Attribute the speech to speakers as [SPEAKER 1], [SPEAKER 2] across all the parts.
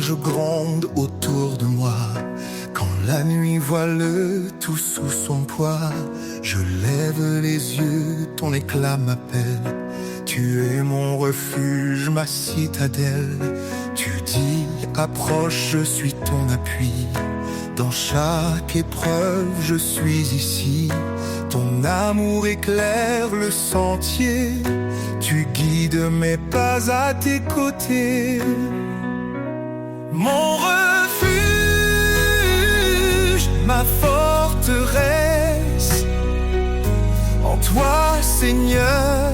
[SPEAKER 1] ange gronde autour de moi. Quand la nuit voile tout sous son poids, je lève les yeux, ton éclat m'appelle. Tu es mon refuge, ma citadelle. Tu dis, approche, je suis ton appui. Dans chaque épreuve, je suis ici. Ton amour éclaire le sentier. Tu guides mes pas à tes côtés. Mon refuge, ma forteresse. En toi, Seigneur,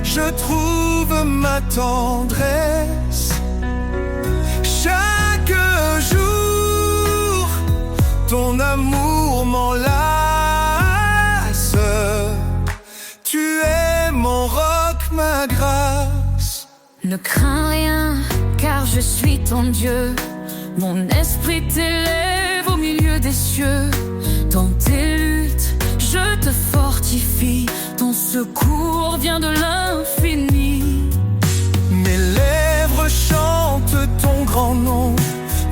[SPEAKER 1] je trouve ma tendresse. Chaque jour, ton amour m'enlace. Tu es mon roc, ma grâce.
[SPEAKER 2] Ne crains rien, car je suis ton Dieu. Mon esprit t'élève au milieu des cieux. Dans tes luttes, je te fortifie. Ton secours vient de l'infini.
[SPEAKER 1] Mes lèvres chantent ton grand nom.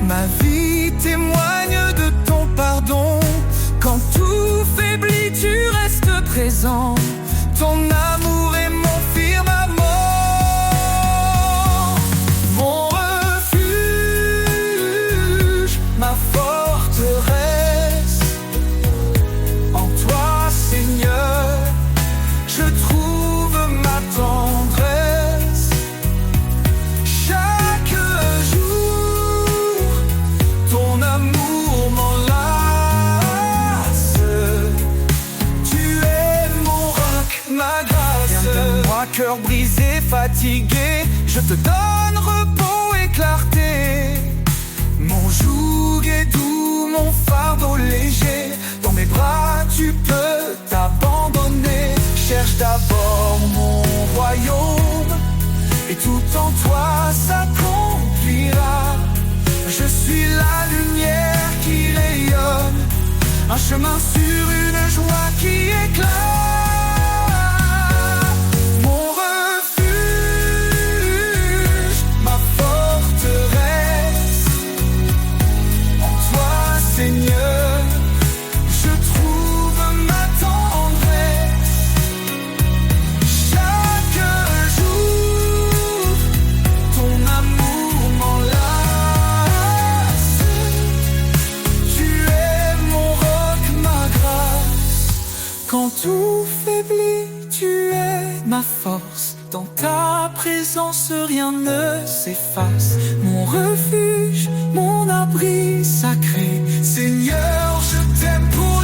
[SPEAKER 1] Ma vie témoigne de ton pardon.
[SPEAKER 2] Quand tout faiblit, tu restes présent.
[SPEAKER 1] Ton amour est mon firmament. Mon refuge, ma forteresse. En toi, Seigneur, je trouve ma tendresse. Chaque jour, ton amour m'enlace. Tu es mon roc, ma grâce. Viens de moi, cœur brisé, fatigué, je te donne repos et clarté. Mon joug est doux, mon fardeau léger. Dans mes bras, tu peux t'abandonner. Cherche d'abord mon royaume, et tout en toi s'accomplira. Je suis la lumière qui rayonne, un chemin sur une joie qui éclate. Mon refuge, ma forteresse. En toi, Seigneur, je trouve ma tendresse. Chaque jour, ton amour m'enlace. Tu es mon roc, ma grâce. Quand tout faiblit, tu es ma force. Dans ta présence, rien ne s'efface. Mon refuge, mon abri sacré. Seigneur, je t'aime pour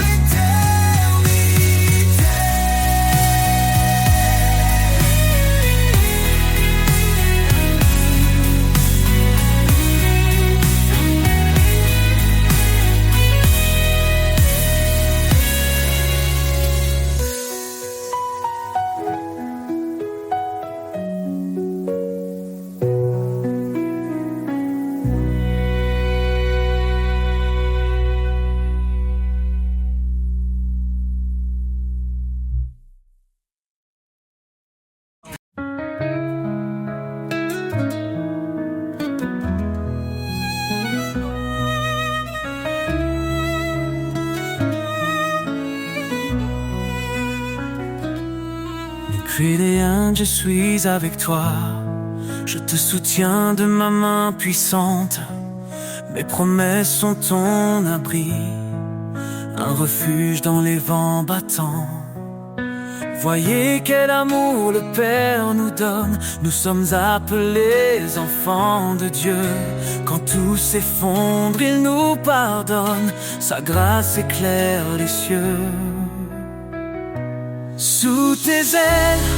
[SPEAKER 3] Depuis les Indes, je suis avec toi. Je te soutiens de ma main puissante. Mes promesses sont ton abri, un refuge dans les vents battants. Voyez quel amour le Père nous donne. Nous sommes appelés enfants de Dieu. Quand tout s'effondre, il nous pardonne. Sa grâce éclaire les cieux. Sous tes ailes,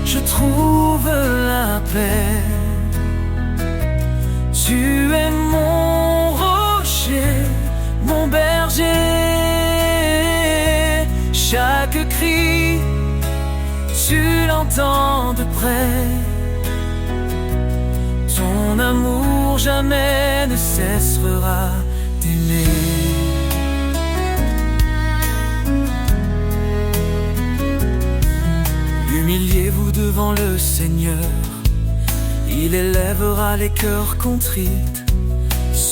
[SPEAKER 3] je trouve la paix. Tu es mon rocher, mon berger. Chaque cri, tu l'entends de près. Ton amour jamais ne cessera d'aimer. Humiliez-vous devant le Seigneur, il élèvera les cœurs contrites.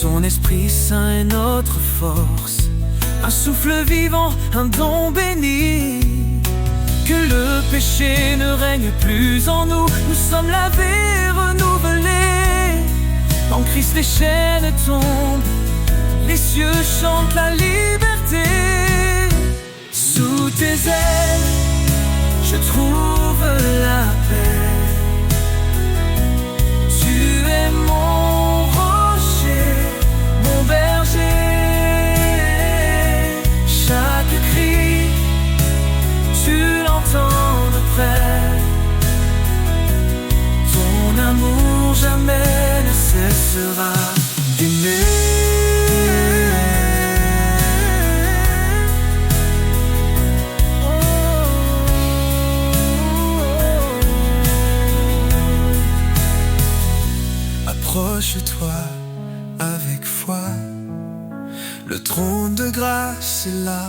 [SPEAKER 3] Son Esprit Saint est notre force, un souffle vivant, un don béni. Que le péché ne règne plus en nous, nous sommes lavés, renouvelés. En Christ les chaînes tombent, les cieux chantent la liberté. Sous tes ailes, je trouve la paix. Tu es mon rocher, mon berger. Chaque cri, tu l'entends de près. Ton amour jamais ne cessera d'aimer.
[SPEAKER 1] Approche-toi avec foi, le trône de grâce est là.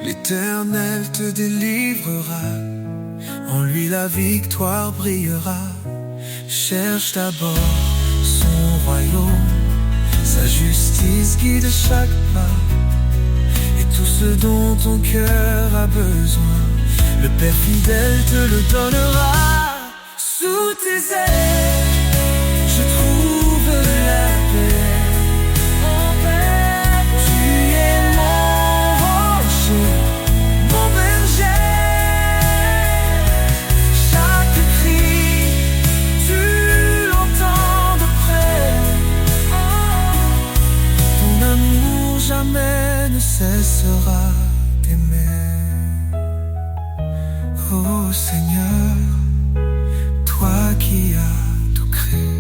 [SPEAKER 1] L'Éternel te délivrera, en lui la victoire brillera. Cherche d'abord son royaume, sa justice guide chaque pas, et tout ce dont ton cœur a besoin, le Père fidèle te le donnera. Sous tes ailes, je trouve la paix. Tu es mon rocher, mon berger. Chaque cri, tu l'entends de près. Ton amour jamais ne cessera d'aimer. Oh Seigneur, toi qui as tout créé,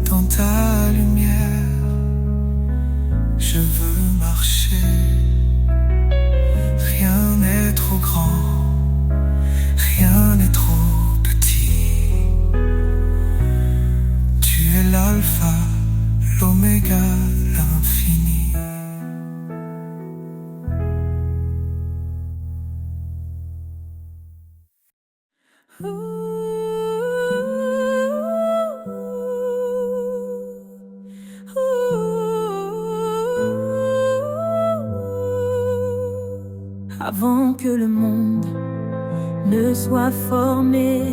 [SPEAKER 1] dans ta lumière, je veux marcher. Rien n'est trop grand, rien n'est trop petit. Tu es l'alpha, l'oméga, l'infini.
[SPEAKER 2] Avant que le monde ne soit formé,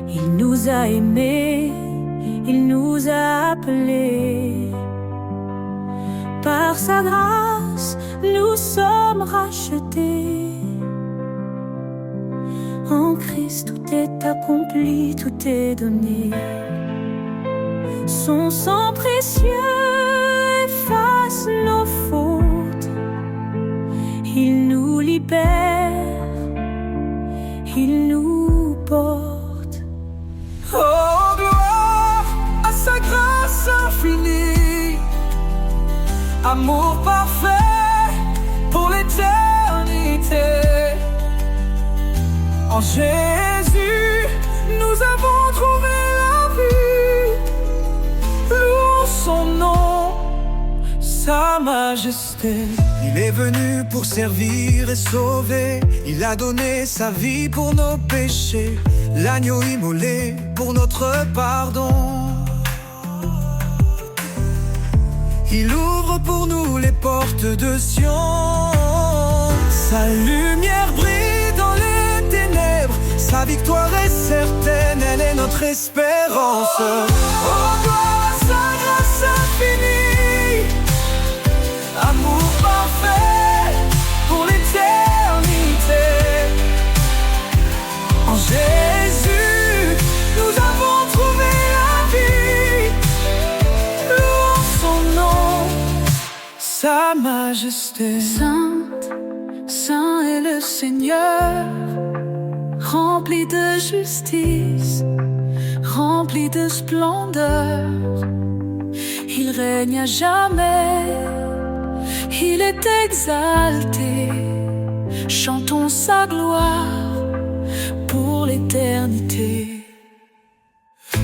[SPEAKER 2] il nous a aimés, il nous a appelés. Par sa grâce, nous sommes rachetés. En Christ, tout est accompli, tout est donné. Son sang précieux efface nos fautes. Il nous libère, il nous porte.
[SPEAKER 1] Oh, gloire à sa grâce infinie, amour parfait pour l'éternité. En Jésus, nous avons trouvé la vie. Louons son nom, sa majesté. Il est venu pour servir et sauver. Il a donné sa vie pour nos péchés, l'agneau immolé pour notre pardon. Il ouvre pour nous les portes de Sion. Sa lumière brille dans les ténèbres. Sa victoire est certaine, elle est notre espérance. Oh, gloire à sa grâce infinie, amour parfait pour l'éternité. En Jésus, nous avons trouvé la vie. Louons son nom, sa majesté.
[SPEAKER 2] Sainte, saint est le Seigneur, rempli de justice, rempli de splendeur. Il règne à jamais, il est exalté. Chantons sa gloire pour l'éternité.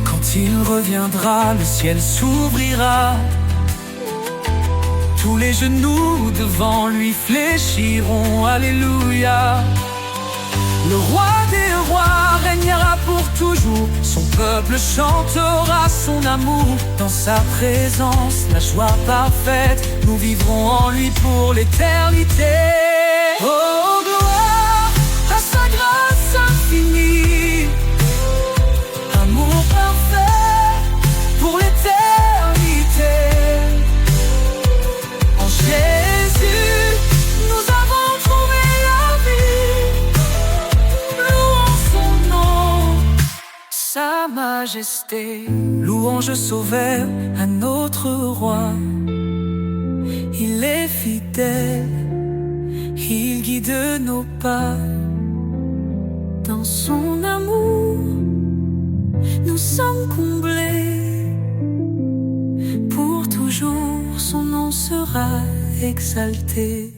[SPEAKER 3] Quand il reviendra, le ciel s'ouvrira. Tous les genoux devant lui fléchiront. Alléluia. Le roi des rois régnera pour toujours. Son peuple chantera son amour. Dans sa présence, la joie parfaite, nous vivrons en lui pour l'éternité. Oh, gloire à sa grâce infinie, amour parfait pour l'éternité. En Jésus, nous avons trouvé la vie. Louons son nom, sa majesté. Louange Sauveur à notre roi. Il est fidèle, il guide nos pas. Dans son amour, nous sommes comblés. Pour toujours, son nom sera exalté.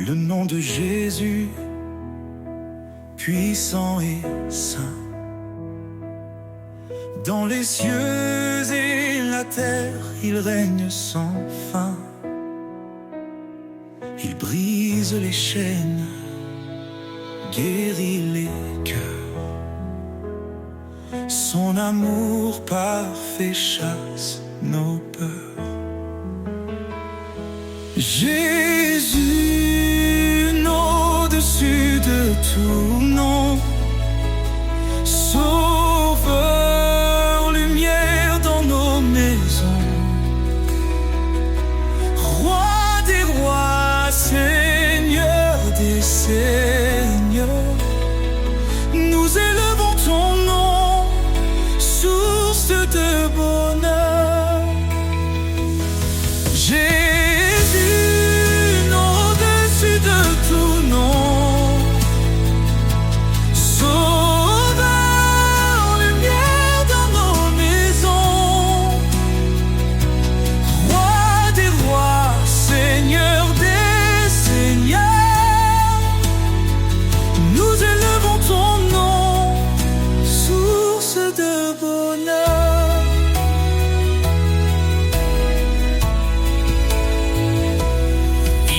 [SPEAKER 1] Le nom de Jésus, puissant et saint, dans les cieux et la terre, il règne sans fin. Il brise les chaînes, guérit les cœurs. Son amour parfait chasse nos peurs. Jésus, au-dessus de tout nom, Sauveur, lumière dans nos maisons, Roi des rois, Seigneur des seigneurs, nous élevons ton nom, source de bonheur.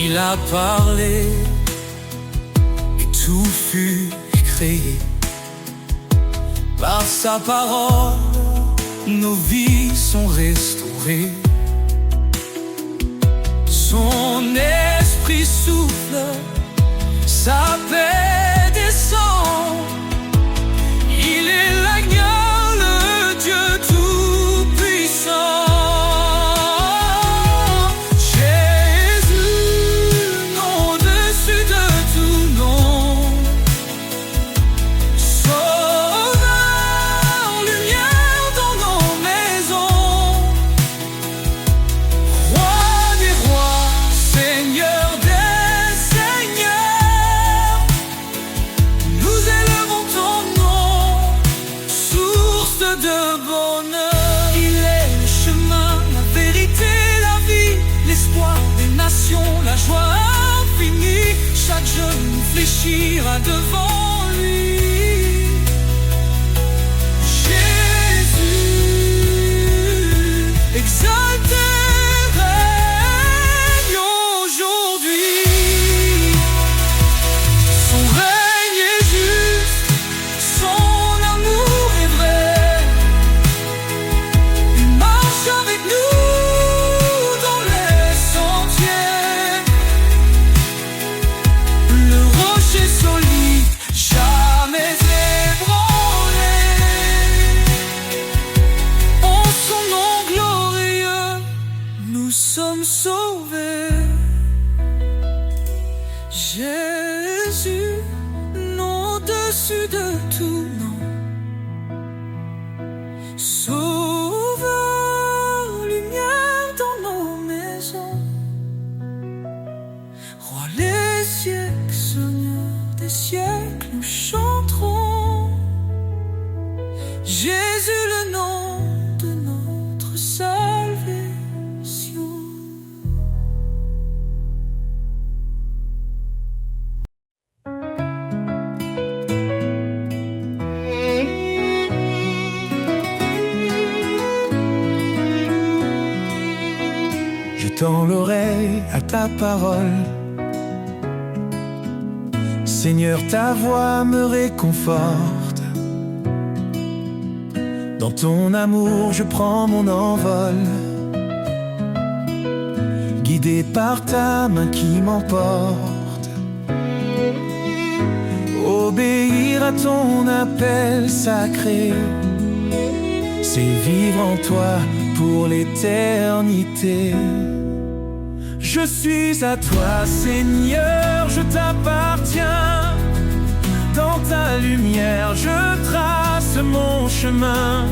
[SPEAKER 3] Il a parlé et tout fut créé. Par sa parole, nos vies sont restaurées. Son esprit souffle, sa paix descend. Il est l'agneau, le Dieu tout-puissant. La joie infinie, chaque genou fléchira devant lui. Jésus, exalté, règne aujourd'hui. Son règne est juste, son amour est vrai. Il marche avec nous. Solide, jamais ébranlé. En son nom glorieux, nous sommes sauvés. Jésus, nom au-dessus de tout nom, Sauveur, lumière dans nos maisons, Roi
[SPEAKER 1] tends l'oreille à ta parole. Seigneur, ta voix me réconforte. Dans ton amour, je prends mon envol, guidé par ta main qui m'emporte. Obéir à ton appel sacré, c'est vivre en toi pour l'éternité. Je suis à toi, Seigneur, je t'appartiens. Dans ta lumière, je trace mon chemin.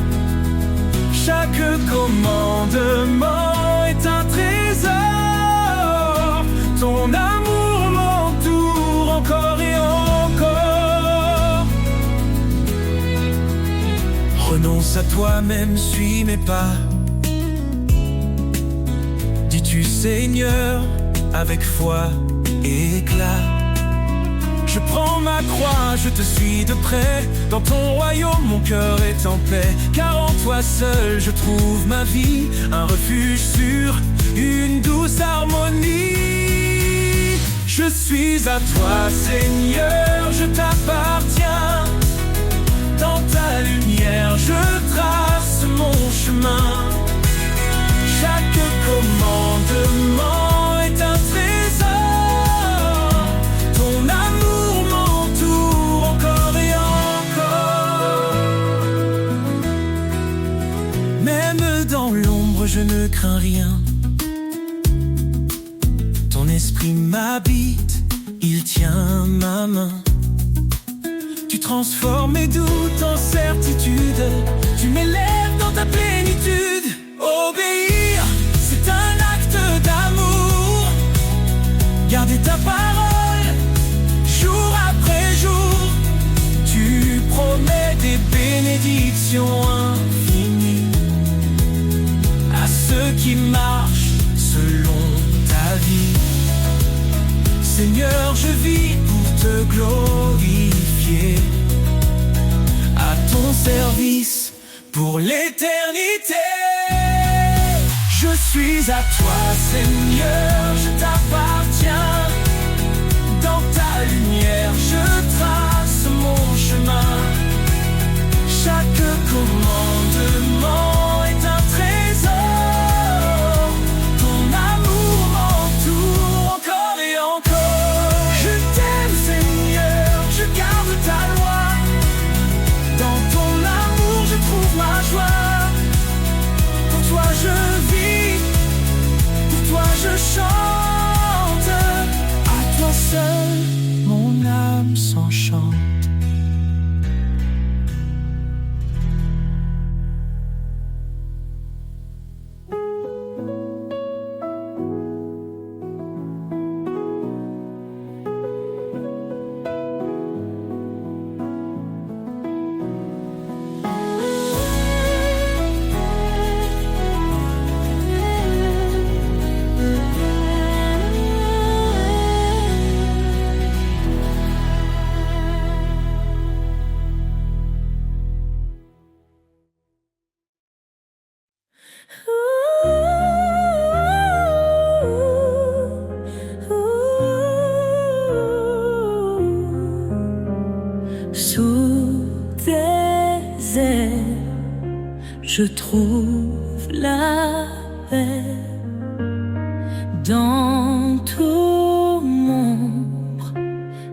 [SPEAKER 1] Chaque commandement est un trésor. Ton amour m'entoure encore et encore. Renonce à toi-même, suis mes pas. Dis-tu, Seigneur, avec foi et éclat. Je prends ma croix, je te suis de près. Dans ton royaume, mon cœur est en paix. Car en toi seul, je trouve ma vie, un refuge sûr, une douce harmonie. Je suis à toi, Seigneur, je t'appartiens. Dans ta lumière, je trace mon chemin. Chaque commandement est un trésor. Ton amour m'entoure encore et encore. Même dans l'ombre, je ne crains rien. Ton esprit m'habite, il tient ma main. Tu transformes mes doutes en certitude. Tu m'élèves dans ta plénitude. Obéir, c'est un acte d'amour. Garder ta parole, jour après jour. Tu promets des bénédictions infinies à ceux qui marchent selon ta vie. Seigneur, je vis pour te glorifier, à ton service pour l'éternité. Je suis à toi, Seigneur, je t'appartiens. Dans ta lumière, je trace mon chemin. Chaque commandement est un trésor. Ton amour m'entoure encore et encore. Je t'aime, Seigneur, je garde ta loi. Dans ton amour, je trouve ma joie. Pour toi, je vis. Toi je chante, à toi seul mon âme s'enchante.
[SPEAKER 2] Sous tes ailes, je trouve la paix. Dans tout l'ombre,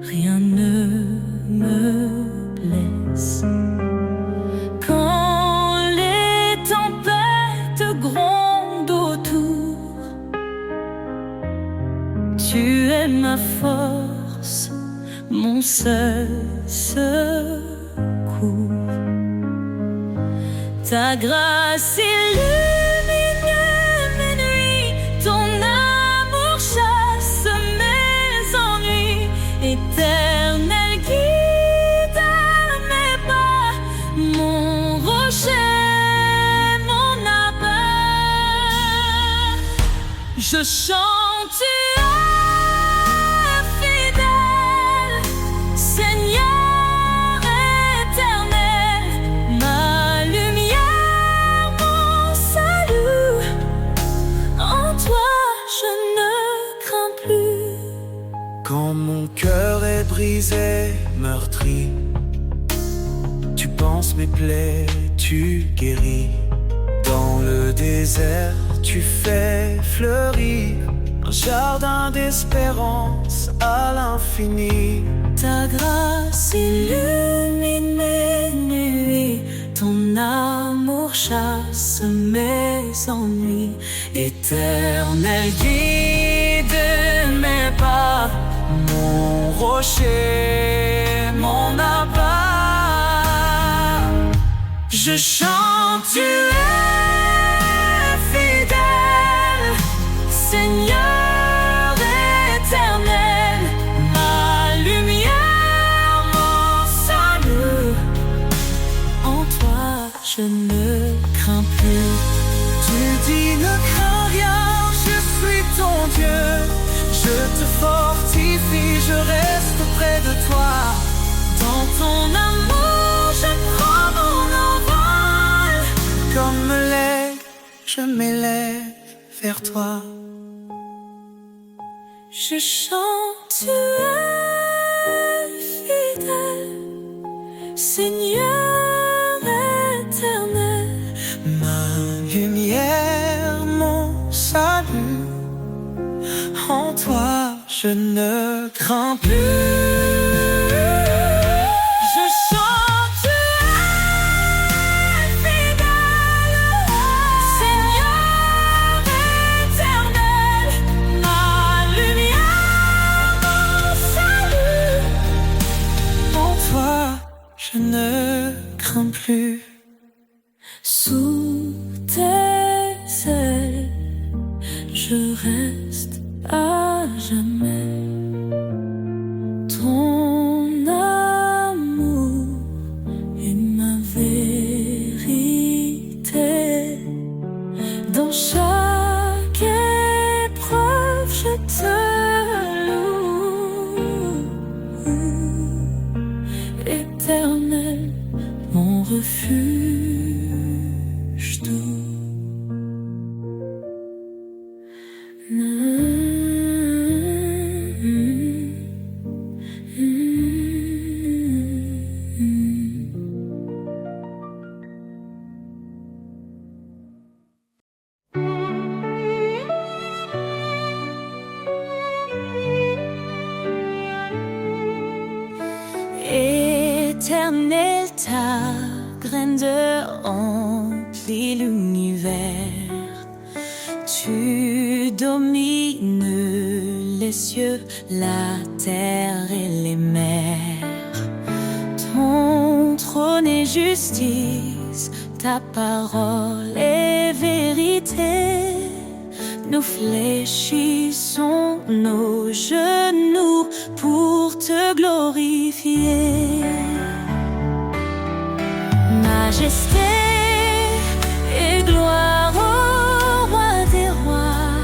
[SPEAKER 2] rien ne me blesse. Quand les tempêtes grondent autour, tu es ma force, mon seul secours. Ta grâce illumine mes nuits, ton amour chasse mes ennuis. Éternel guide à mes pas, mon rocher, mon abri. Je chante, tu es fidèle, Seigneur éternel, ma lumière, mon salut. En toi
[SPEAKER 3] mes plaies, tu guéris. Dans le désert, tu fais fleurir un jardin d'espérance à l'infini.
[SPEAKER 2] Ta grâce illumine mes nuits, ton amour chasse mes ennuis. Éternel guide mes pas,
[SPEAKER 3] Mon rocher, mon abat,
[SPEAKER 2] je chante, tu es fidèle, Seigneur éternel, ma lumière, mon salut. En toi je ne crains plus.
[SPEAKER 3] tu dis ne crains rien, je suis ton Dieu. Je te fortifie, je reste près de toi.
[SPEAKER 2] Dans ton amour je prends mon envol.
[SPEAKER 3] Comme l'aigle, je m'élève vers toi.
[SPEAKER 2] Je chante, tu es fidèle, Seigneur éternel.
[SPEAKER 3] Ma lumière, mon salut, en toi je ne crains plus.
[SPEAKER 2] Je chante, tu es fidèle, Seigneur éternel, ma lumière, mon salut.
[SPEAKER 3] En toi je ne crains plus.
[SPEAKER 2] Sous tes ailes, je reste à jamais. Ton amour est ma vérité. Dans chaque épreuve, je te loue. Éternel, mon refuge doux. Éternel, ta grandeur emplit l'univers. Tu domines les cieux, la terre et les mers. Ton trône est justice, ta parole est vérité. Nous fléchissons nos genoux pour te glorifier. Majesté et gloire au roi des rois.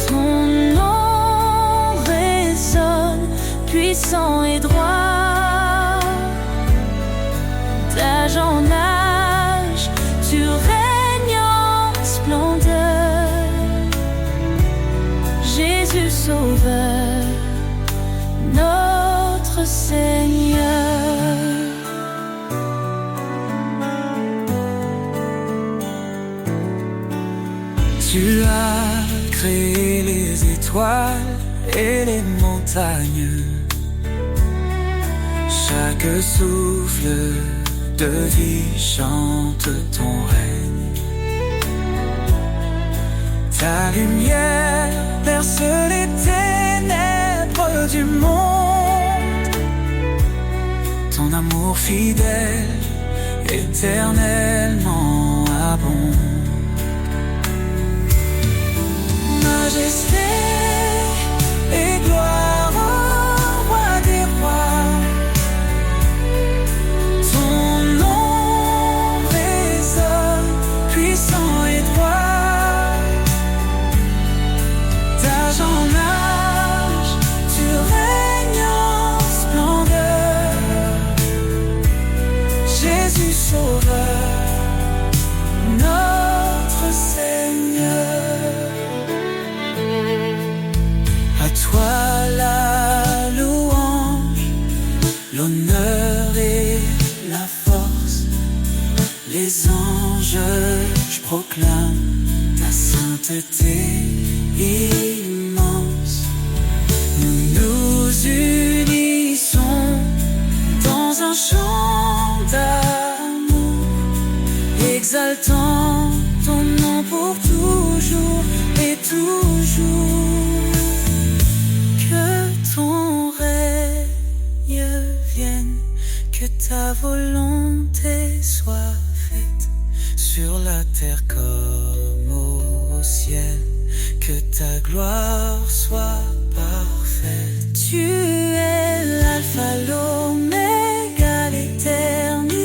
[SPEAKER 2] Ton nom résonne, puissant et droit. D'âge en âge, tu règnes en splendeur. Jésus Sauveur, notre Seigneur.
[SPEAKER 3] Tu as créé les étoiles et les montagnes. Chaque souffle de vie chante ton règne. Ta lumière perce les ténèbres du monde. Ton amour fidèle, éternellement abonde. Majesté et gloire au roi des rois. Ton nom résonne, puissant et droit. D'âge en âge, tu règnes en splendeur. Jésus Sauveur, proclame ta sainteté immense. Nous nous unissons dans un chant d'amour, exaltant ton nom pour toujours et toujours. Que ton règne vienne, que ta volonté soit faite sur la terre comme au ciel, que ta gloire soit parfaite. Tu es l'alpha, l'oméga, l'éternité.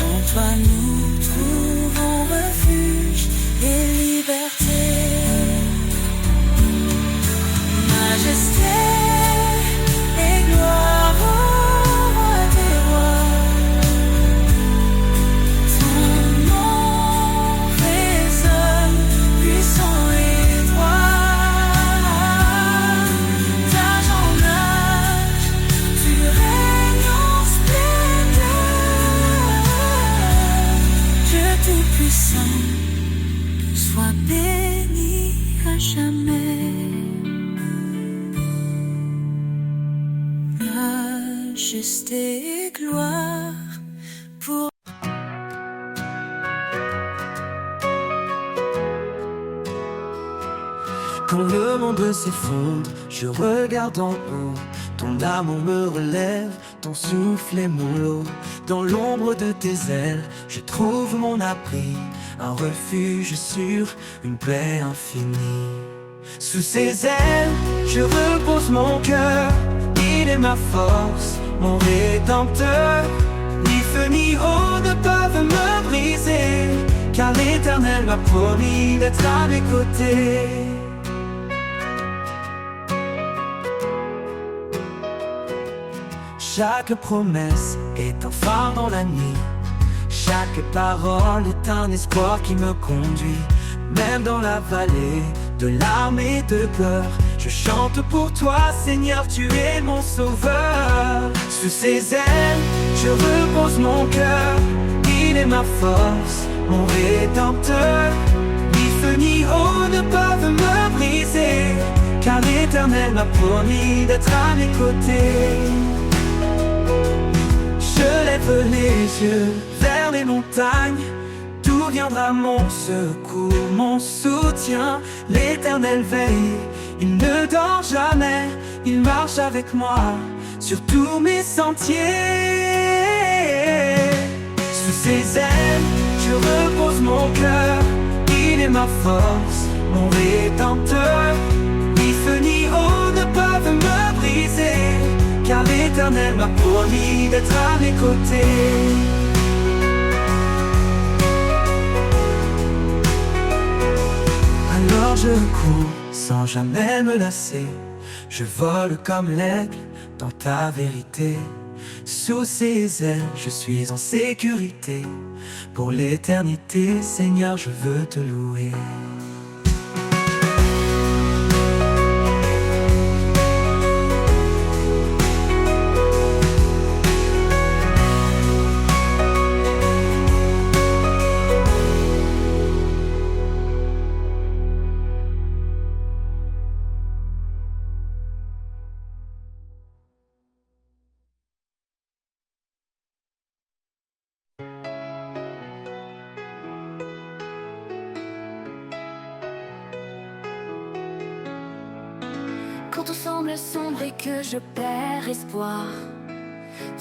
[SPEAKER 3] En toi nous trouvons refuge et liberté. Majesté et gloire au roi des rois. Ton nom résonne puissant et droit. D'âge en âge, tu règnes en splendeur. Dieu tout-puissant, sois béni à jamais. Majesté et gloire pour...
[SPEAKER 4] Quand le monde s'effondre, je regarde en haut. Ton amour me relève, ton souffle est mon lot. Dans l'ombre de tes ailes, je trouve mon abri, un refuge sûr, une paix infinie. Sous ses ailes, je repose mon cœur. Il est ma force, mon rédempteur. Ni feu ni eau ne peuvent me briser, car l'Éternel m'a promis d'être à mes côtés. Chaque promesse est un phare dans la nuit. Chaque parole est un espoir qui me conduit. Même dans la vallée de larmes et de peur, je chante pour toi, Seigneur, tu es mon sauveur. Sous ses ailes, je repose mon cœur. Il est ma force, mon rédempteur. Ni feu ni eau ne peuvent me briser, car l'Éternel m'a promis d'être à mes côtés. Je lève les yeux vers les montagnes. D'où viendra mon secours, mon soutien? L'Éternel veille, il ne dort jamais. Il marche avec moi sur tous mes sentiers. Sous ses ailes, je repose mon cœur. Il est ma force, mon rédempteur. Ni feu ni eau ne peuvent me briser, car l'Éternel m'a promis d'être à mes côtés. Alors je cours sans jamais me lasser. Je vole comme l'aigle dans ta vérité. Sous ses ailes, je suis en sécurité. Pour l'éternité, Seigneur, je veux te louer.
[SPEAKER 2] Quand tout semble sombre et que je perds espoir,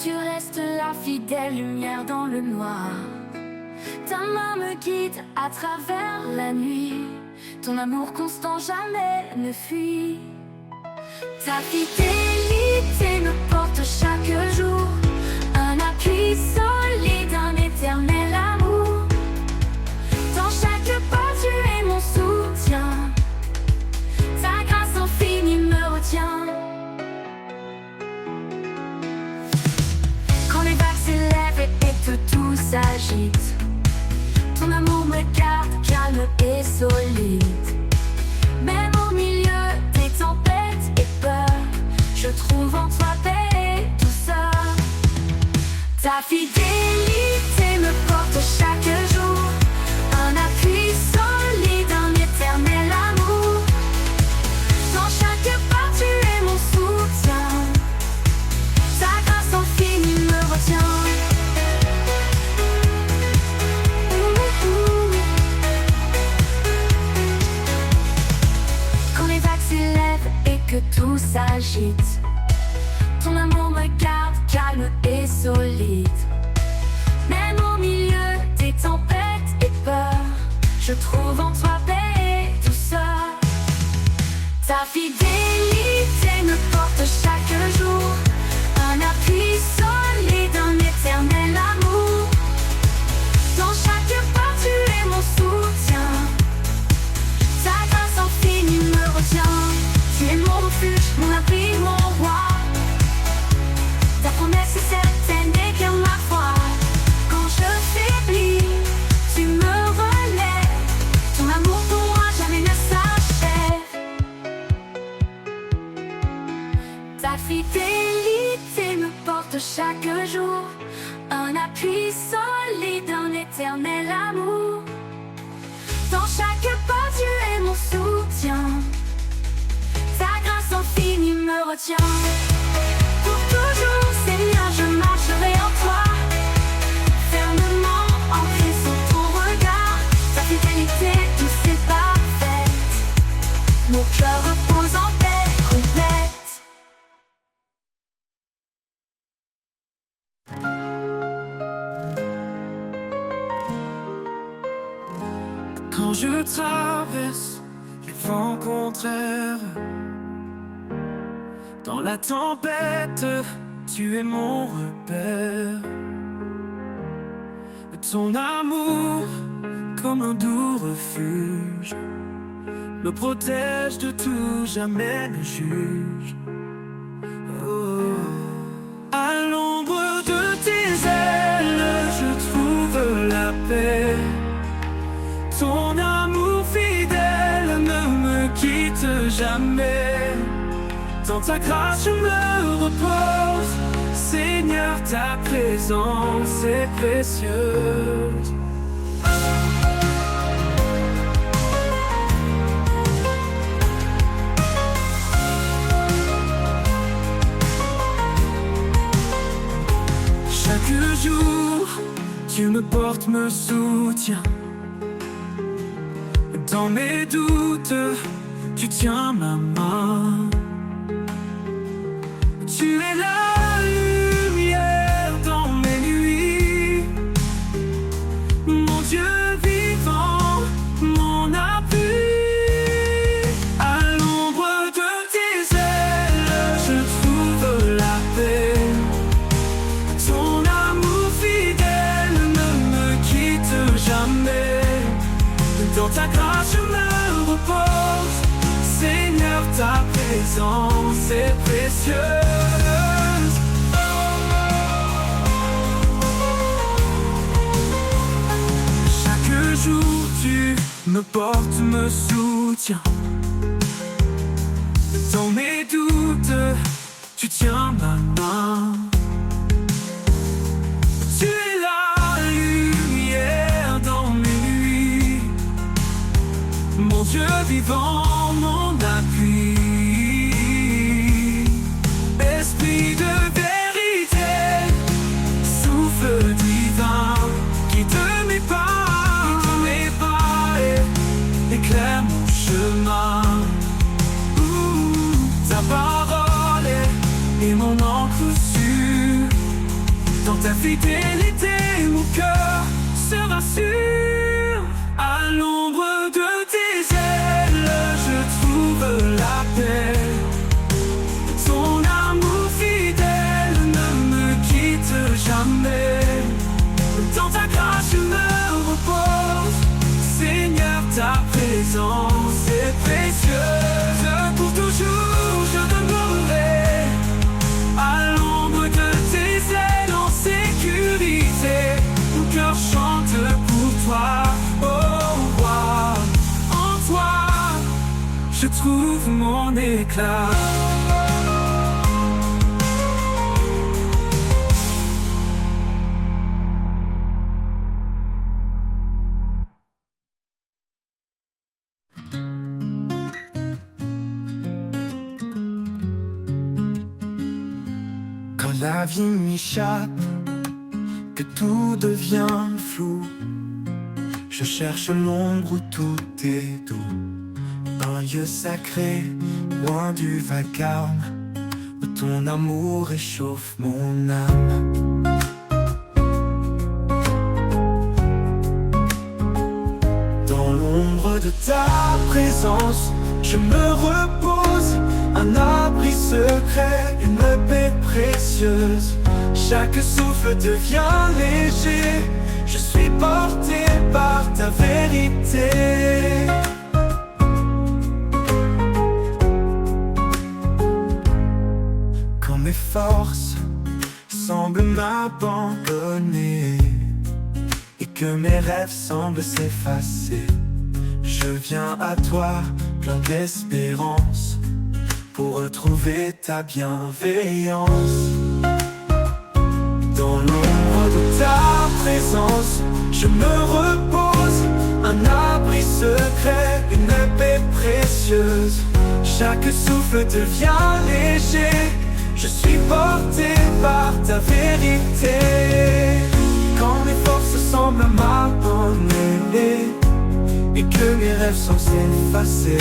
[SPEAKER 2] tu restes la fidèle lumière dans le noir. Ta main me guide à travers la nuit. Ton amour constant jamais ne fuit. Ta fidélité me porte chaque jour. Un appui solide, un éternel amour. Dans chaque pas tu es mon soutien. Ta grâce infinie me retient. Quand les vagues s'élèvent et que tout s'agite, ton amour me garde calme et solide. Même au milieu des tempêtes et peurs, je trouve en toi paix et douceur. Ta fidélité m'agite. Ton amour me garde calme et solide. Même au milieu des tempêtes et peurs, je trouve en toi paix et douceur. Ta fidélité me porte chaque jour, un appui solide, un éternel amour. Dans chaque pas tu es mon soutien, ta grâce infinie me retient. Tu es mon refuge, mon abri, mon roi. Ta promesse est certaine et bien ma foi. Quand je faiblis, tu me relèves. Ton amour pour moi jamais ne s'achève. Ta fidélité me porte chaque jour, un appui solide, un éternel amour. Dans chaque pas tu es mon soutien, ta grâce infinie me retient. Pour toujours, Seigneur, je marcherai en toi, fermement ancré sous ton regard. Ta fidélité douce et parfaite, mon cœur repose en paix complète.
[SPEAKER 3] Quand je traverse les vents contraires, dans la tempête, tu es mon repère. Ton amour, comme un doux refuge, me protège de tout, jamais ne juge. Oh. À l'ombre de tes ailes, je trouve la paix. Ton amour fidèle ne me quitte jamais. Dans ta grâce je me repose, Seigneur, ta présence est précieuse. Chaque jour, tu me portes, me soutiens. Dans mes doutes, tu tiens ma main. Tu es la lumière dans mes nuits, mon Dieu vivant, mon appui. À l'ombre de tes ailes, je trouve la paix. Ton amour fidèle ne me quitte jamais. Dans ta grâce je me repose, Seigneur, ta présence est précieuse. Chaque jour tu me portes, me soutiens. Dans mes doutes, tu tiens ma main. Tu es la lumière dans mes nuits, mon Dieu vivant, mon appui. Esprit de vérité, souffle divin, guide mes pas, et éclaire mon chemin. Ta parole est mon encre sûre. Dans ta fidélité, mon cœur se rassure. À l'ombre de tes ailes, je trouve la paix. Ton amour fidèle ne me quitte jamais. Dans ta grâce je me repose, Seigneur, ta présence est précieuse. Pour toujours je demeurerai à l'ombre de tes ailes en sécurité. Mon cœur chante pour toi, oh roi. En toi je trouve mon éclat.
[SPEAKER 4] Quand la vie m'échappe, que tout devient flou, je cherche l'ombre où tout est doux. Un lieu sacré, loin du vacarme, Ton amour réchauffe mon âme. Dans l'ombre de ta présence, je me repose. Un abri secret, une paix précieuse. Chaque souffle devient léger. Je suis porté par ta vérité. Quand mes forces semblent m'abandonner et que mes rêves semblent s'effacer, je viens à toi plein d'espérance pour retrouver ta bienveillance. Dans l'ombre de ta présence, je me repose. Un abri secret, une paix précieuse. Chaque souffle devient léger. Je suis porté par ta vérité. Quand mes forces semblent m'abandonner et que mes rêves semblent s'effacer,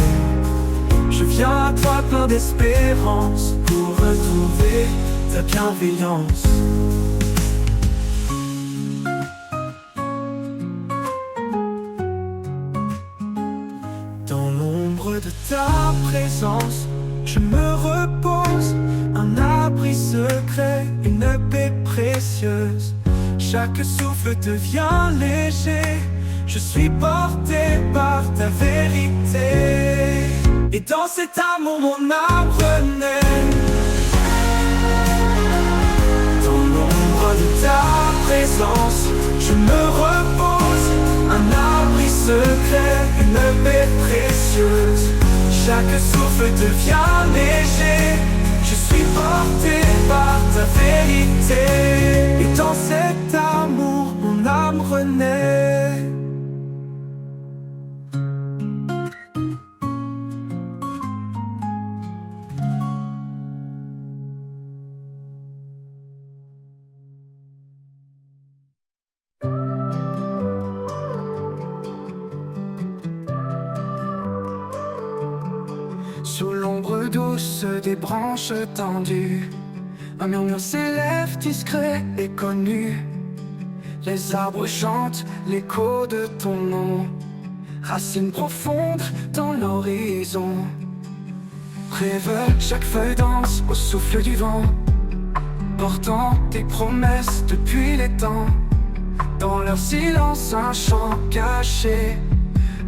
[SPEAKER 4] je viens à toi plein d'espérance pour retrouver ta bienveillance. Dans l'ombre de ta présence, je me repose. Un abri secret, une paix précieuse. Chaque souffle devient léger. Je suis porté par ta vérité. Et dans cet amour mon âme renaît. Dans l'ombre de ta présence, je me repose. Un abri secret, une paix précieuse. Chaque souffle devient léger. Je suis porté par ta vérité. Et dans cet amour mon âme renaît. Sous l'ombre douce des branches tendues, un murmure s'élève discret et connu. Les arbres chantent l'écho de ton nom, racines profondes dans l'horizon. Rêve, chaque feuille danse au souffle du vent, portant tes promesses depuis les temps. Dans leur silence un chant caché,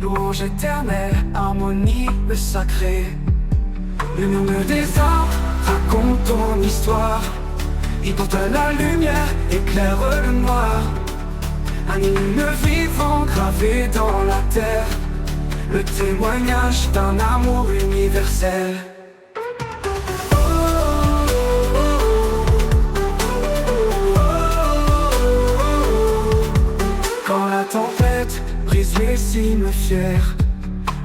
[SPEAKER 4] louange éternelle, harmonie le sacré. Le murmure des arbres raconte ton histoire. Il porte la lumière, éclaire le noir. Un hymne vivant gravé dans la terre, le témoignage d'un amour universel. Quand la tempête brise les cimes fières,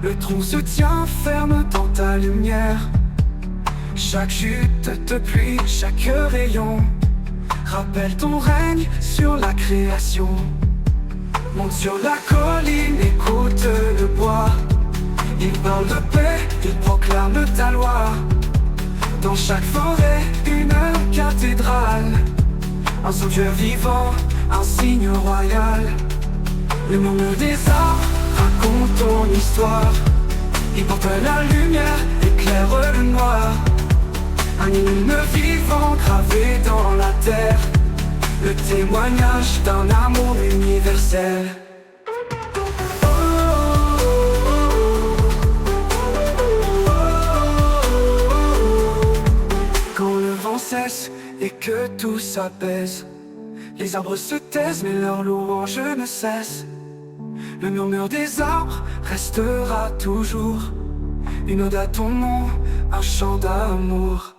[SPEAKER 4] le tronc se tient ferme dans ta lumière. Chaque chute de pluie, chaque rayon rappelle ton règne sur la création. Monte sur la colline, écoute le bois. Il parle de paix, il proclame ta loi. Dans chaque forêt, une cathédrale, un sanctuaire vivant, un signe royal. Le murmure des arbres raconte ton histoire. Il porte la lumière, éclaire le noir. Un hymne vivant gravé dans la terre, le témoignage d'un amour universel. Quand le vent cesse et que tout s'apaise, les arbres se taisent mais leur louange ne cesse. Le murmure des arbres restera toujours, une ode à ton nom, un chant d'amour.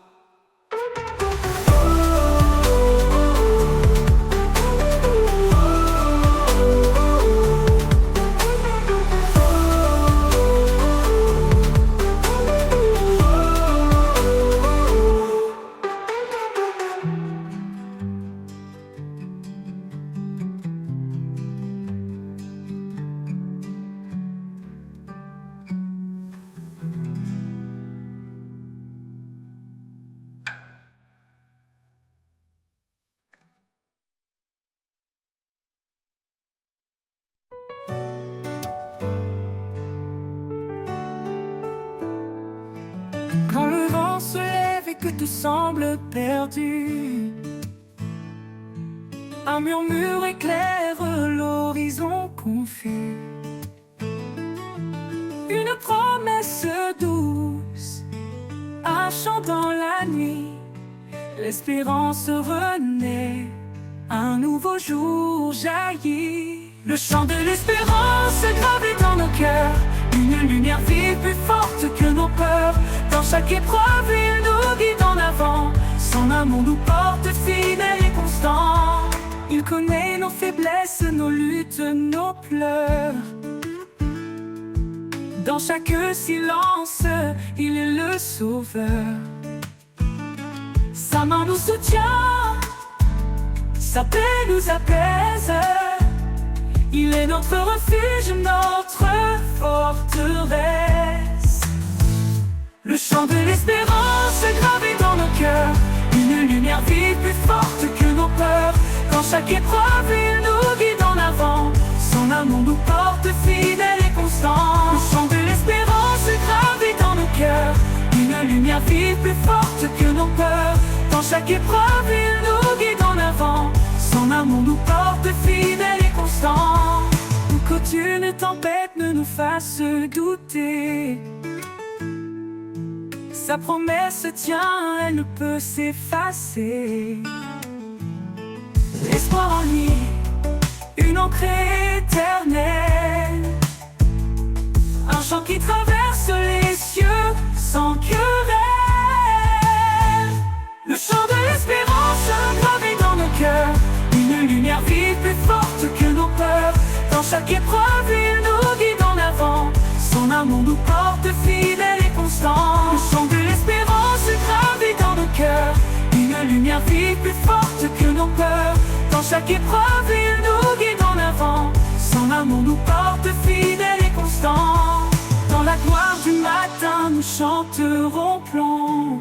[SPEAKER 3] que tout semble perdu. Un murmure éclaire l'horizon confus. Une promesse douce, un chant dans la nuit. L'espérance renaît, un nouveau jour jaillit. Le chant de l'espérance gravé dans nos cœurs, une lumière vive plus forte que nos peurs. Dans chaque épreuve, il nous guide en avant. Son amour nous porte fidèles et constants. Il connaît nos faiblesses, nos luttes, nos pleurs. Dans chaque silence, il est le sauveur. Sa main nous soutient, sa paix nous apaise. Il est notre refuge, notre forteresse. Le chant de l'espérance gravé dans nos cœurs, une lumière vive plus forte que nos peurs. Dans chaque épreuve, il nous guide en avant. Son amour nous porte fidèles et constants. Le chant de l'espérance gravé dans nos cœurs, une lumière vive plus forte que nos peurs. Dans chaque épreuve, il nous guide en avant. Son amour nous porte fidèles et constants. Pour qu'aucune tempête ne nous fasse douter. Sa promesse tient, elle ne peut s'effacer. L'espoir en lui, une encre éternelle. Un chant qui traverse les cieux sans querelle. Le chant de l'espérance gravé dans nos cœurs, une lumière vive plus forte que nos peurs. Dans chaque épreuve, il nous guide en avant. Son amour nous porte fidèles et constants. Le chant de l'espérance gravé dans nos cœurs, une lumière vive plus forte que nos peurs. Dans chaque épreuve, il nous guide en avant. Son amour nous porte fidèles et constants. Dans la gloire du matin, nous chanterons plomb.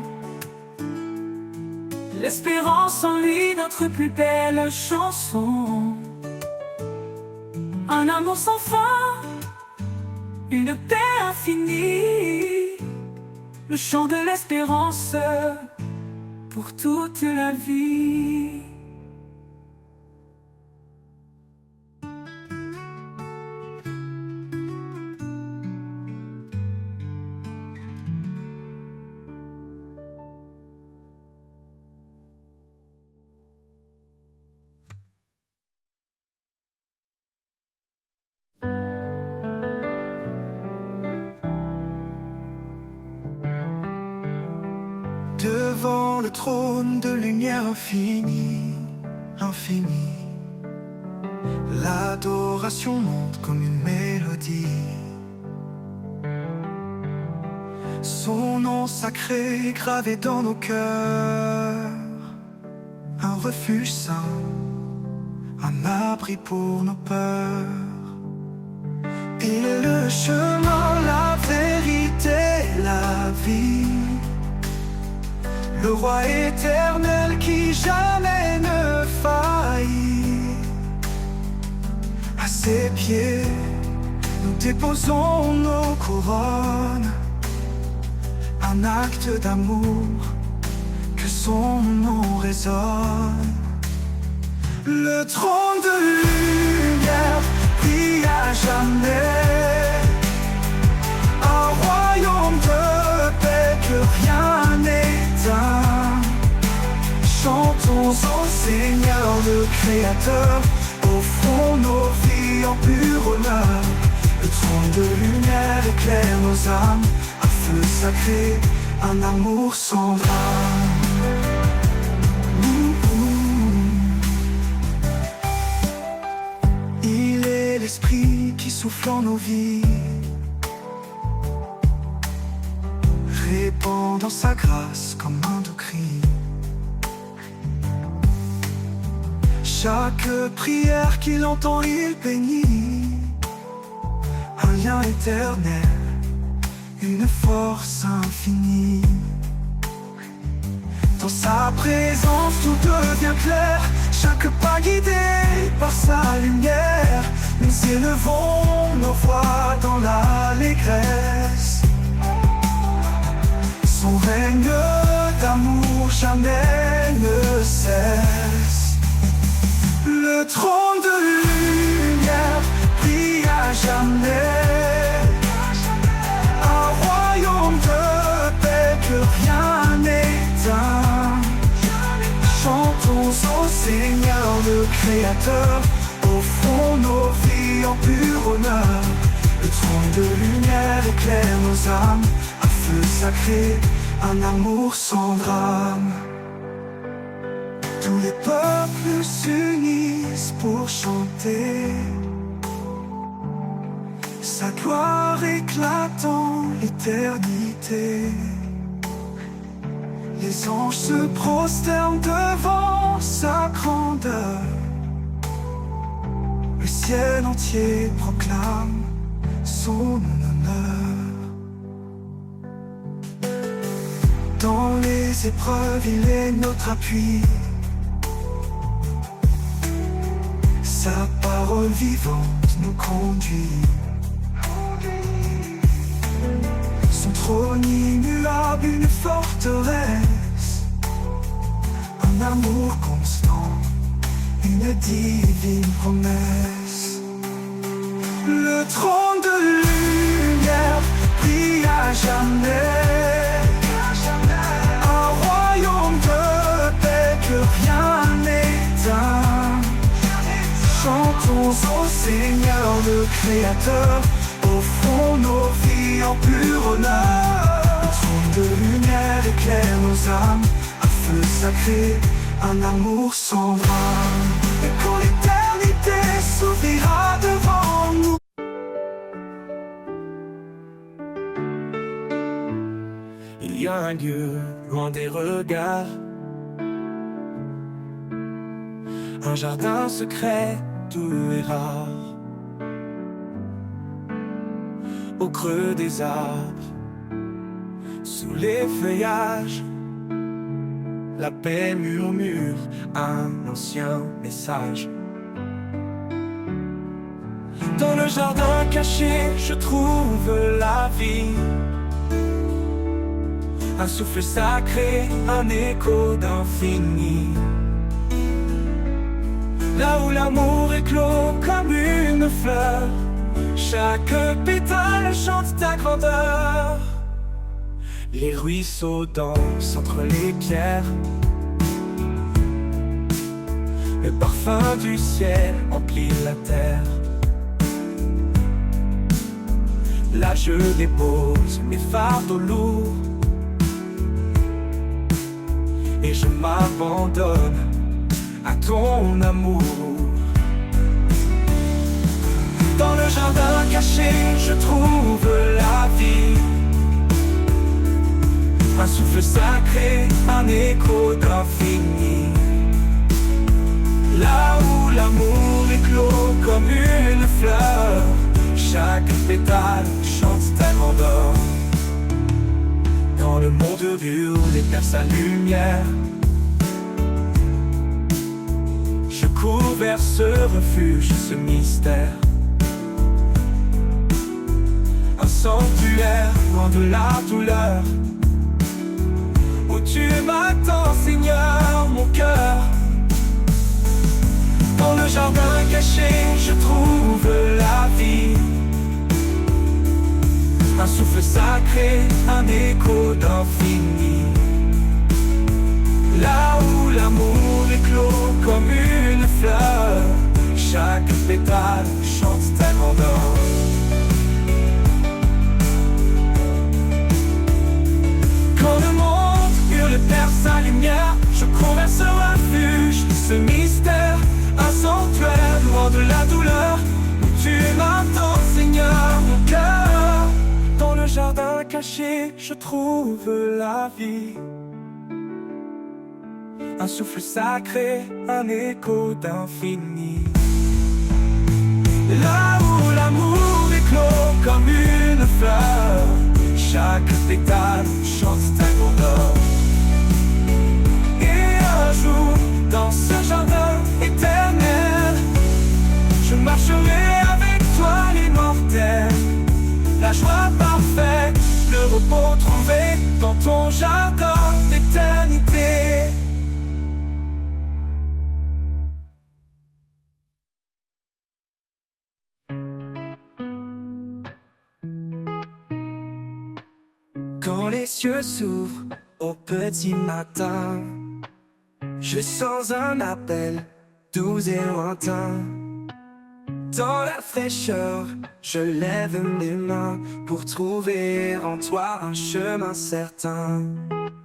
[SPEAKER 3] L'espérance en lui, notre plus belle chanson. Un amour sans fin, une paix infinie. Le chant de l'espérance pour toute la vie.
[SPEAKER 1] Devant le trône de lumière infinie, infinie, l'adoration monte comme une mélodie. Son nom sacré gravé dans nos cœurs, un refuge saint, un abri pour nos peurs. Il est le chemin, la vérité, la vie. Le roi éternel qui jamais ne faillit. À ses pieds, nous déposons nos couronnes. Un acte d'amour, que son nom résonne. Le trône de lumière brille à jamais. Un royaume de paix que rien n'éteint. Chantons au Seigneur le Créateur, offrons nos vies en pur honneur. Le trône de lumière éclaire nos âmes, un feu sacré, un amour sans drame. Il est l'esprit qui souffle en nos vies, répandant sa grâce comme un doux cri. Chaque prière qu'il entend, il bénit. Un lien éternel, une force infinie. Dans sa présence, tout devient clair. Chaque pas guidé par sa lumière. Nous élevons nos voix dans l'allégresse. Son règne l'amour jamais ne cesse. Le trône de lumière brille à jamais. Un royaume de paix que rien n'éteint. Chantons au Seigneur le Créateur, offrons nos vies en pur honneur. Le trône de lumière éclaire nos âmes, un feu sacré, un amour sans drame. Tous les peuples s'unissent pour chanter sa gloire éclate en l'éternité. Les anges se prosternent devant sa grandeur. Le ciel entier proclame son honneur. Dans les épreuves, il est notre appui. Sa parole vivante nous conduit. Son trône immuable, une forteresse. Un amour constant, une divine promesse. Le trône de lumière brille à jamais. Un royaume de paix que rien n'éteint. Chantons au Seigneur le Créateur, offrons nos vies en pur honneur. Le trône de lumière éclaire nos âmes, un feu sacré, un amour sans drame. Et quand l'éternité s'ouvrira devant nous, il y a un lieu loin des regards, un jardin secret doux et rare. Au creux des arbres, sous les feuillages, la paix murmure un ancien message. Dans le jardin caché, je trouve la vie. Un souffle sacré, un écho d'infini. Là où l'amour éclot comme une fleur, chaque pétale chante ta grandeur. Les ruisseaux dansent entre les pierres. Le parfum du ciel emplit la terre. Là je dépose mes fardeaux lourds et je m'abandonne à ton amour. Dans le jardin caché, je trouve la vie. Un souffle sacré, un écho d'infini. Là où l'amour éclot comme une fleur, chaque pétale chante ta grandeur. Quand le monde hurle et perd sa lumière, je cours vers ce refuge, ce mystère. Un sanctuaire loin de la douleur, où tu m'attends, Seigneur, mon cœur. Dans le jardin caché, je trouve la vie. Un souffle sacré, un écho d'infini. Là où l'amour éclot comme une fleur, chaque pétale chante ta grandeur. Quand le monde hurle perd sa lumière, je cours vers ce refuge, ce mystère. Un sanctuaire loin de la douleur, où tu m'attends, Seigneur, mon cœur. Dans le jardin caché, je trouve la vie. Un souffle sacré, un écho d'infini. Là où l'amour éclot comme une fleur, chaque pétale chante ta grandeur. Et un jour, dans ce jardin éternel, je marcherai avec toi l'immortel. La joie parfaite, le repos trouvé dans ton jardin éternel.
[SPEAKER 4] Quand les cieux s'ouvrent au petit matin, je sens un appel doux et lointain. Dans la fraîcheur, je lève mes mains pour trouver en toi un chemin certain.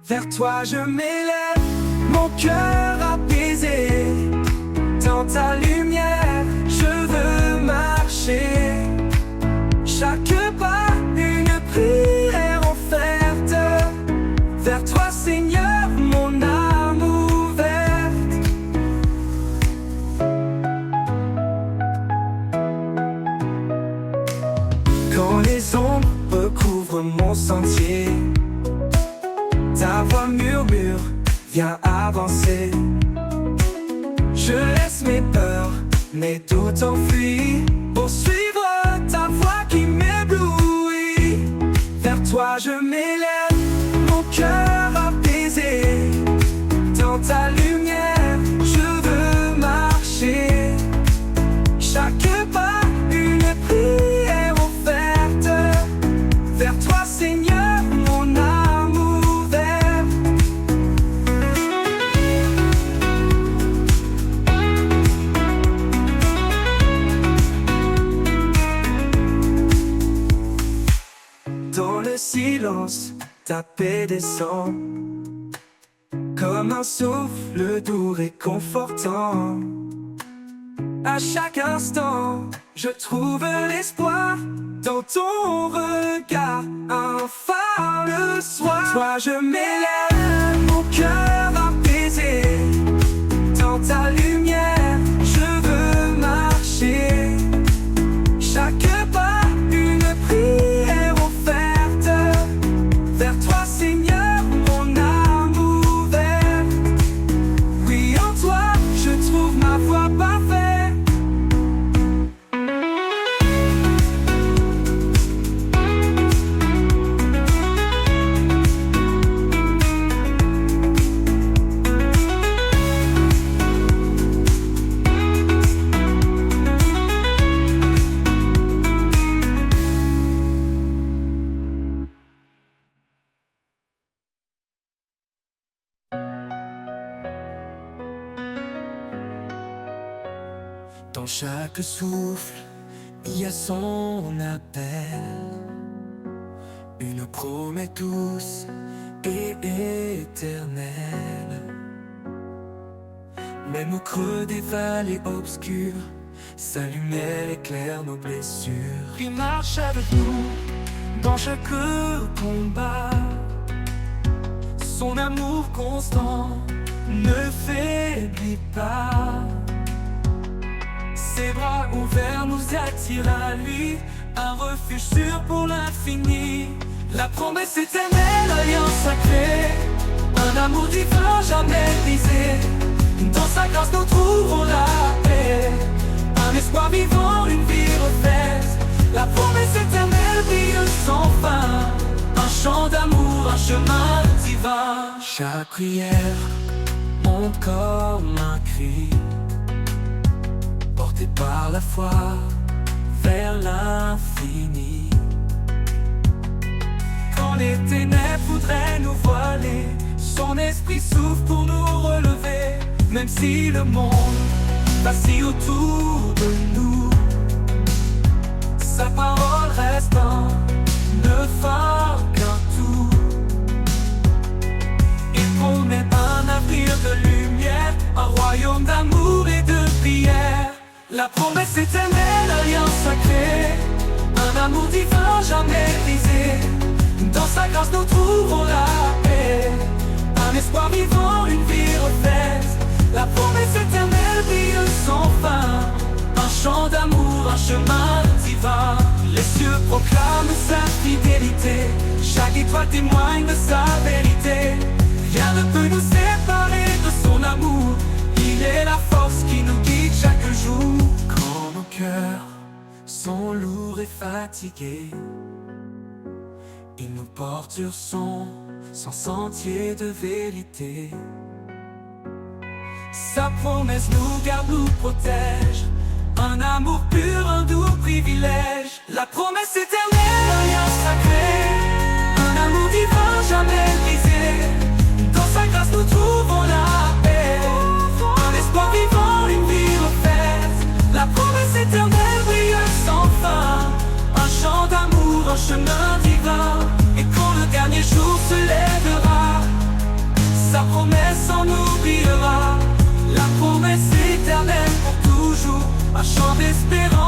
[SPEAKER 4] Vers toi je m'élève, mon cœur apaisé. Dans ta lumière, je veux marcher. Chaque pas, une prière offerte. Vers toi Seigneur, mon âme ouverte. Quand les ombres recouvrent mon sentier, ta voix murmure, viens avancer. Je laisse mes peurs, mes doutes enfuis, pour suivre ta voix qui m'éblouit. Vers toi je m'élève, mon cœur apaisé. Dans ta lumière, je veux marcher. Chaque pas, une prière offerte. Vers toi Seigneur, mon âme ouverte. Dans le silence, ta paix descend comme un souffle doux réconfortant. À chaque instant, je trouve l'espoir dans ton regard, un phare le soir. Toi je m'élève, mon cœur apaisé. Dans ta lumière, je veux marcher. Chaque pas, une prière offerte. Vers toi Seigneur, mon âme ouverte. Oui, en toi, je trouve ma voie parfaite. Dans chaque souffle, il y a son appel. Une promesse douce et éternelle. Même au creux des vallées obscures, sa lumière éclaire nos blessures. Il marche avec nous dans chaque combat. Son amour constant ne faiblit pas. Ses bras ouverts nous attirent à lui, un refuge sûr pour l'infini. La promesse éternelle, alliance sacrée, un amour divin jamais brisé. Dans sa grâce nous trouvons la paix, un espoir vivant, une vie refaite. La promesse éternelle brille sans fin, un chant d'amour, un chemin divin. Chaque prière monte comme un cri, porté par la foi vers l'infini. Quand les ténèbres voudraient nous voiler, son esprit souffle pour nous relever. Même si le monde vacille autour de nous, sa parole reste ne phare qu'un tout. Il promet un avenir de lumière, un royaume d'amour et de prière. La promesse éternelle, alliance sacrée, un amour divin jamais brisé. Dans sa grâce nous trouvons la paix, un espoir vivant, une vie refaite. La promesse éternelle brille sans fin, un chant d'amour, un chemin divin. Les cieux proclament sa fidélité, chaque étoile témoigne de sa vérité. Rien ne peut nous séparer de son amour, il est la force qui nous guide chaque jour. Quand nos cœurs sont lourds et fatigués, il nous porte sur son sentier de vérité. Sa promesse nous garde, nous protège, un amour pur, un doux privilège. La promesse éternelle, alliance sacrée, un amour divin
[SPEAKER 1] promesse en oubliera. La promesse éternelle pour toujours, un chant d'espérance.